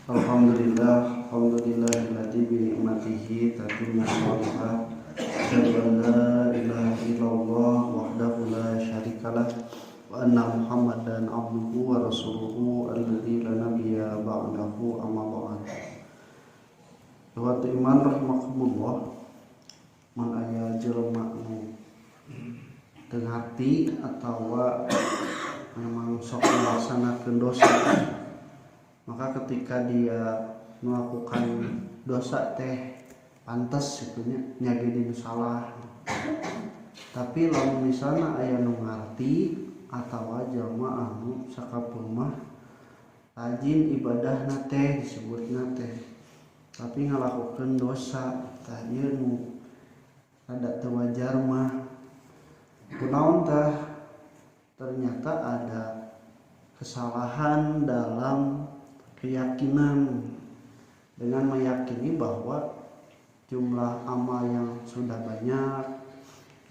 Alhamdulillahilladzi bi ni'matihi tatimmu shalihat. Asyhadu an la ilaha illallah wahdahu la syarikalah wa anna Muhammadan abduhu wa rasuluhu alladzi la nabiyya ba'dahu amma ba'd. Wa iman rahimakumullah, man aya jelema nu teu hati atawa memang sok melaksanakeun dosa, maka ketika dia melakukan dosa teh pantes itunya nyagedin salah. Tapi lamun misalnya aya nu ngarti atawa jalma anu sakapeung mah rajin ibadahna teh disebutna teh, tapi ngalakukeun dosa tah ieu nu rada teu wajar mah. Kunaon tah? Ternyata ada kesalahan dalam keyakinan dengan meyakini bahwa jumlah amal yang sudah banyak,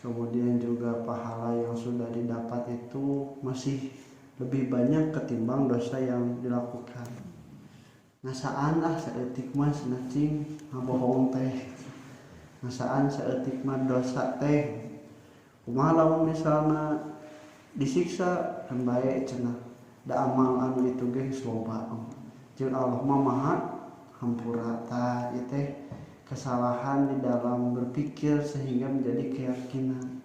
kemudian juga pahala yang sudah didapat itu masih lebih banyak ketimbang dosa yang dilakukan. Ngasaan saeutik mah cenah ngabohong teh, ngasaan saeutik mah dosa teh. Kumaha lamun misalna disiksa kan bae cenah, da amal anu itu ge loba. Jeung Allah mah Maha Hampura. Tah ieu teh kesalahan di dalam berpikir sehingga menjadi keyakinan.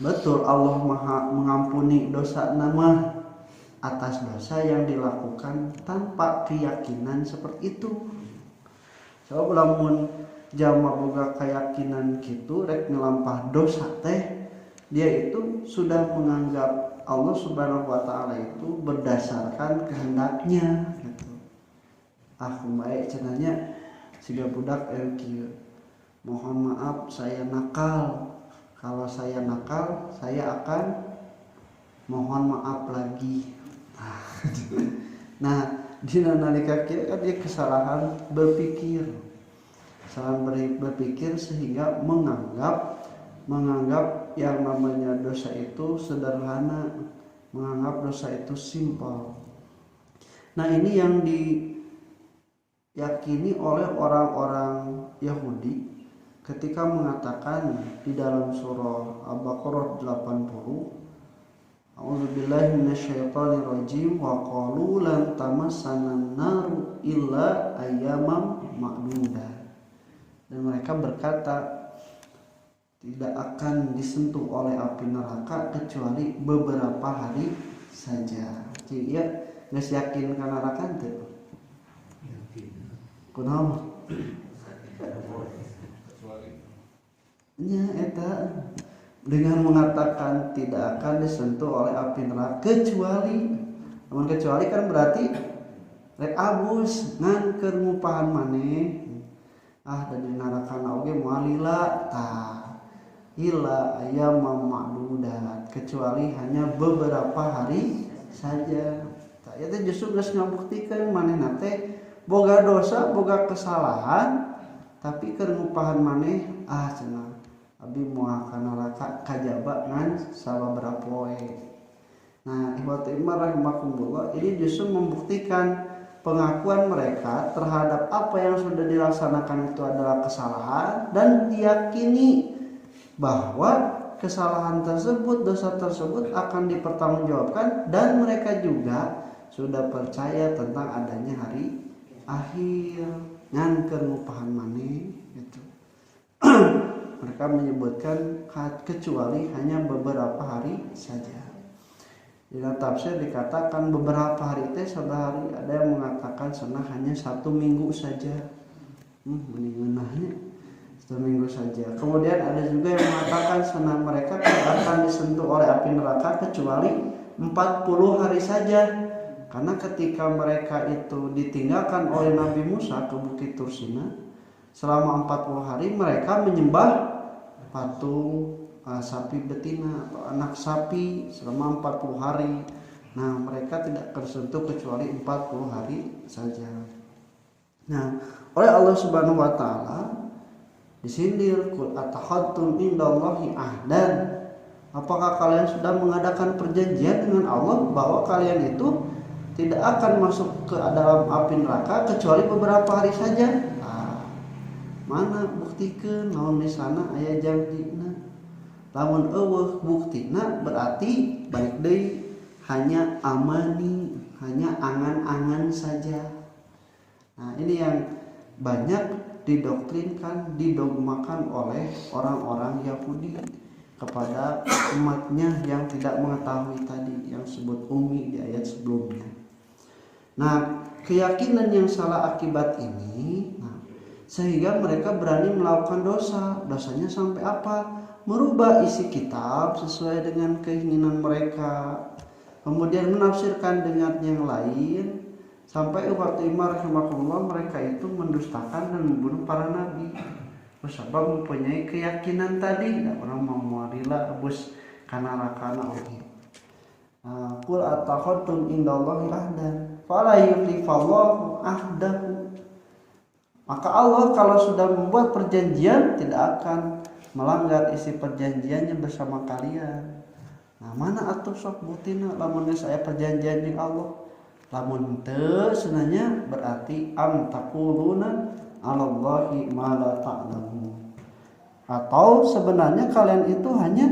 Betul Allah Maha mengampuni dosa nama atas dosa yang dilakukan tanpa keyakinan seperti itu. Sebab lamun jalma boga keyakinan kitu rek ngelampah dosa teh, dia itu sudah menganggap Allah Subhanahu wa taala itu berdasarkan kehendaknya gitu. Kumaha cenanya siga budak kieu. Mohon maaf saya nakal. Kalau saya nakal, saya akan mohon maaf lagi. Nah, dina nalika kieu kan dia kesalahan berpikir. Kesalahan berpikir sehingga menganggap yang namanya dosa itu sederhana, menganggap dosa itu simpel. Nah, ini yang diyakini oleh orang-orang Yahudi ketika mengatakan di dalam surah Al-Baqarah 80, A'udzubillahi minasyaitonirrajim wa qalu lan tamassanan naru illa ayyaman ma'dudah. Dan mereka berkata, tidak akan disentuh oleh api neraka kecuali beberapa hari saja. Jadi ya geus yakin ka neraka teu? Yakin. Kunaon? Nya eta dengan mengatakan tidak akan disentuh oleh api neraka kecuali kan berarti rek abus ngan keur ngupahan maneh. Dan di neraka oge moal lila tah illa ayyaman ma'dudat, kecuali hanya beberapa hari saja. Eta justru geus ngabuktikeun manehna teh boga dosa, boga kesalahan, tapi keur ngupahan maneh cenah abi moal ka neraka kajaba ngan sababaraha poe. Nah, ikhwati iman rahimakumullah, ini justru membuktikan pengakuan mereka terhadap apa yang sudah dilaksanakan itu adalah kesalahan, dan diyakini bahwa kesalahan tersebut, dosa tersebut akan dipertanggungjawabkan, dan mereka juga sudah percaya tentang adanya hari akhir ngan keur ngupahan maneh gitu. Mereka menyebutkan kecuali hanya beberapa hari saja. Di dalam tafsir dikatakan beberapa hari teh sabahari, ada yang mengatakan cenah hanya 1 minggu saja. Mendinganahnya 1 minggu saja. Kemudian ada juga yang mengatakan senang mereka tidak akan disentuh oleh api neraka kecuali 40 hari saja. Karena ketika mereka itu ditinggalkan oleh Nabi Musa ke Bukit Tursina selama 40 hari, mereka menyembah patung sapi betina atau anak sapi selama 40 hari. Nah, mereka tidak tersentuh kecuali 40 hari saja. Nah, oleh Allah Subhanahu wa taala disindir, kul atahaddum indallahi ahdan, apakah kalian sudah mengadakan perjanjian dengan Allah bahwa kalian itu tidak akan masuk ke dalam api neraka kecuali beberapa hari saja. Mana buktikeun naon di sana aya jantina. Lamun eueuh buktina berarti balik deui hanya amani, hanya angan-angan saja. Nah, ini yang banyak didoktrinkan, didogmakan oleh orang-orang Yahudi kepada umatnya yang tidak mengetahui tadi yang disebut ummi di ayat sebelumnya. Nah, keyakinan yang salah akibat ini, sehingga mereka berani melakukan dosa. Dosanya sampai apa? Merubah isi kitab sesuai dengan keinginan mereka, kemudian menafsirkan dengan yang lain, sampai waktu Imam rahimahullah mereka itu mendustakan dan membunuh para nabi. Sebab mempunyai keyakinan tadi, tidak orang mau muarila abus kana rakana oge. Qul atakhadtum indallahi ahdan fala yukhlifallahu ahdahu. Maka Allah kalau sudah membuat perjanjian tidak akan melanggar isi perjanjiannya bersama kalian. Nah, mana atuh sok butina lamun saya perjanjian dengan Allah. Lamun teu sebenarnya berarti am taquluna 'alallahi ma la ta'lamun. Atau sebenarnya kalian itu hanya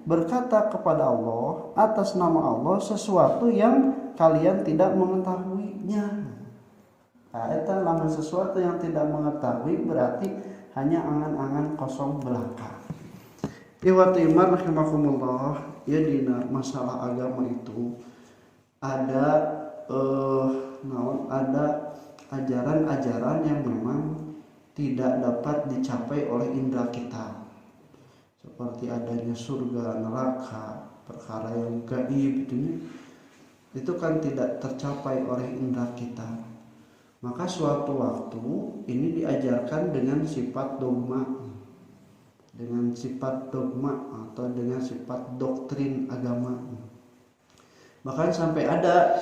berkata kepada Allah atas nama Allah sesuatu yang kalian tidak mengetahuinya. Nah, itu lamun sesuatu yang tidak mengetahui berarti hanya angan-angan kosong belaka. Iwatu imar rahimakumullah, ya dina masalah agama itu ada ada ajaran-ajaran yang memang tidak dapat dicapai oleh indera kita. Seperti adanya surga, neraka, perkara yang gaib itu kan tidak tercapai oleh indera kita. Maka suatu waktu ini diajarkan dengan sifat dogma, atau dengan sifat doktrin agama. Bahkan sampai ada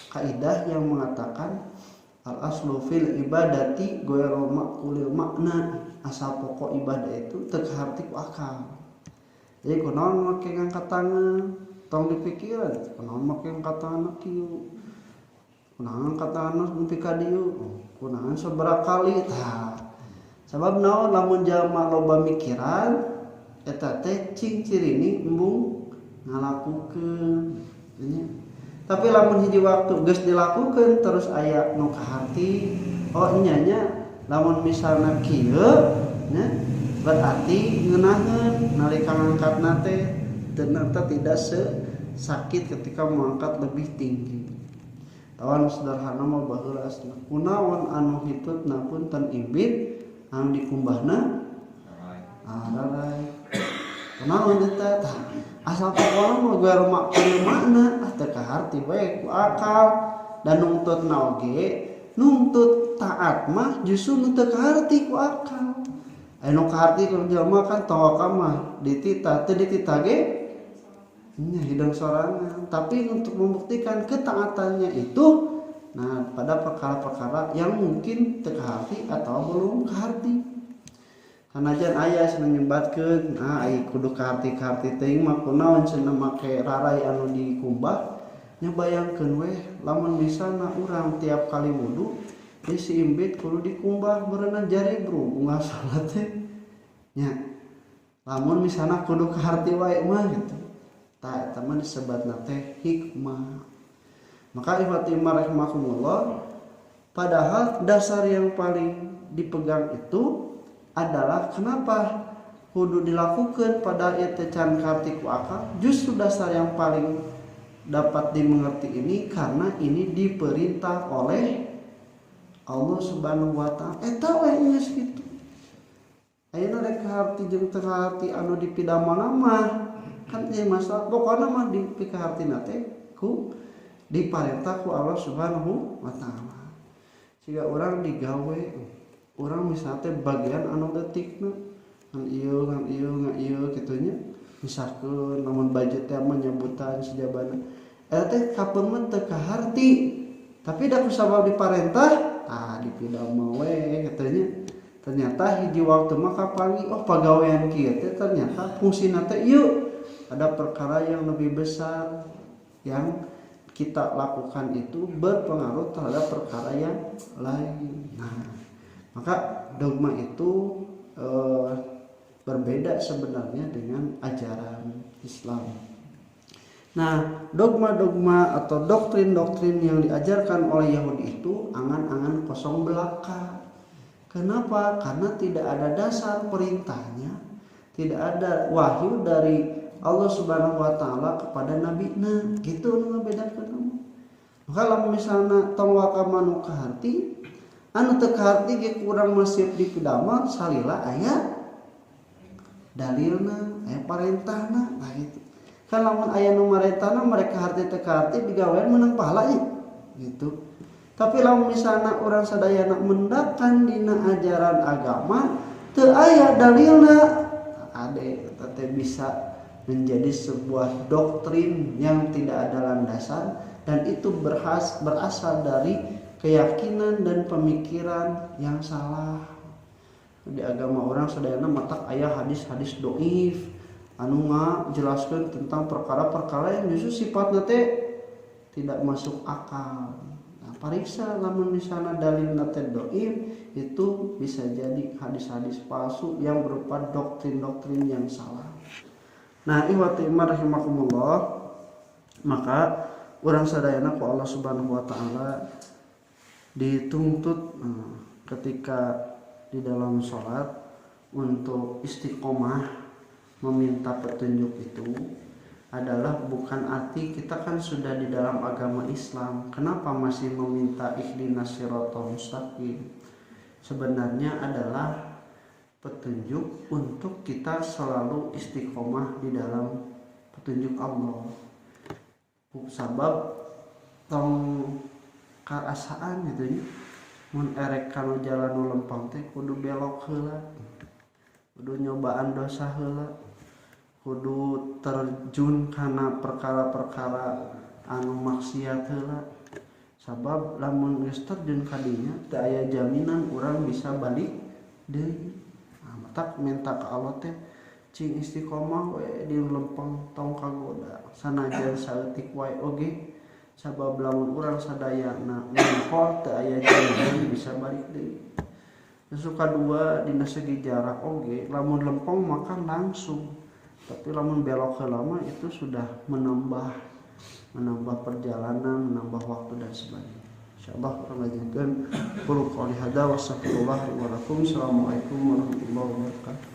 kaidah yang mengatakan al aslu fil ibadati ghairu ma'qulil makna. Asal pokok ibadah itu teu harti ku akal. Jadi kunaon make ngangkat tangan tong dipikiran, kunaon make ngangkat tangan kieu, kunaon ngangkat tangan nepi ka dieu, kunaon sabaraha kali tah. Sabab naon lamun jalma loba mikiran eta teh cing cirini embung ngalakukeun. Tapi lamun hiji waktu geus dilakukeun terus aya nu kaharti, oh nyanya lamun misalna kieu nya berarti ngeunaheun nalika ngangkatna teh ternyata tidak sakit ketika mengangkat lebih tinggi. Tawan sederhana mah baheula asna. Kunaon anu hitutna punten imbit anu dikumbahna rarai. Kunaon eta tah asal pokona mah gue rumah makna teu kaharti we ku akal dan nuntutna oge nuntut taat mah justru nu teu kaharti ku akal. Anu kaharti ku jelema kan tawakal mah ditita teu ditita ge nya hidung sorangan, tapi untuk membuktikan ketaatannya itu nah pada perkara-perkara yang mungkin teu kaharti atau belum kaharti. Sanajan aya cenah nyembatkeun ai kudu kaharti-kaharti teuing mah kunaon cenah make rarai anu dikumbah nya bayangkeun we lamun misalna urang tiap kali wudu si imbit kudu dikumbah berenang jari bro unggal salat teh nya lamun misalna kudu kaharti wae mah gitu tah eta mah disebatna teh hikmah. Maka ikhwatimah rahimakumullah, padahal dasar yang paling dipegang itu adalah kenapa kudu dilakukan pada eta can karti ku akal. Justru dasar yang paling dapat dimengerti ini karena ini diperintah oleh Allah Subhanahu wa taala. Eta we geus kitu. Ayeuna rek harti jeung teu harti anu dipidamana mah kan ieu masalah pokona mah dipikahartina teh ku diparentah ku Allah Subhanahu wa taala. Siga urang digawe urang misalnya teh bagian anu detikna ngan ieu kitu nya misalkeun lamun budget teh menyebutan sejabana eta teh kapeung teu kaharti tapi da kusabab diparentah dipidama we kitu nya ternyata hiji waktu mah kapangi oh pagawean kieu teh ternyata fungsina teh ieu ada perkara yang lebih besar yang kita lakukan itu berpengaruh terhadap perkara yang lain. Nah, maka dogma itu berbeda sebenarnya dengan ajaran Islam. Nah, dogma-dogma atau doktrin-doktrin yang diajarkan oleh Yahudi itu angan-angan kosong belaka. Kenapa? Karena tidak ada dasar perintahnya, tidak ada wahyu dari Allah Subhanahu wa taala kepada nabi-na. Gitu nu ngabedakeun kamu. Maka lamun misalna tong waka manu kaharti, anu teu kaharti ge kurang masif dipidamel salila aya dalilna, aya parentahna, nah gitu. Kan lamun aya nu marentahna mereka harti teu kaharti digawean meunang pahala gitu. Tapi lamun misalna urang sadayana mendakan dina ajaran agama teu aya dalilna, ade teh bisa menjadi sebuah doktrin yang tidak ada landasan dan itu berasal dari keyakinan dan pemikiran yang salah. Di agama orang sadayana matak aya hadis-hadis doif anu ngajelaskeun tentang perkara-perkara yang justru sifatna teh tidak masuk akal. Nah, pariksa lamun misalna dalilna teh doif itu bisa jadi hadis-hadis palsu yang berupa doktrin-doktrin yang salah. Nah, ikhwati iman rahimakumullah, maka urang sadayana ku Allah Subhanahu wa taala dituntut ketika di dalam sholat untuk istiqomah meminta petunjuk itu adalah bukan arti kita kan sudah di dalam agama Islam, kenapa masih meminta ihdinas siratal mustaqim. Sebenarnya adalah petunjuk untuk kita selalu istiqomah di dalam petunjuk Allah. Sabab tong karasaan gitu ya, mun erek kana jalan nu lempang teh kudu belok heula, kudu nyobaan dosa heula, kudu terjun kana perkara-perkara anu maksiat heula. Sabab lamun geus terjun ka dinya teu aya jaminan urang bisa balik deui. Tak minta ke Allah teh cing istiqomah we di lempeng tong kagoda sanajan saeutik wae oge sabab lamun urang sadayana ngempot teu aya jalan bisa balik deui. Terus kadua dina segi jarak oge lamun lempeng maka langsung, tapi lamun belok heula mah itu sudah menambah perjalanan, menambah waktu dan sebagainya. Insyaallah urang ngajenkeun qul qouli hada wa astaghfirullah wa lakum. Assalamualaikum warahmatullahi wabarakatuh.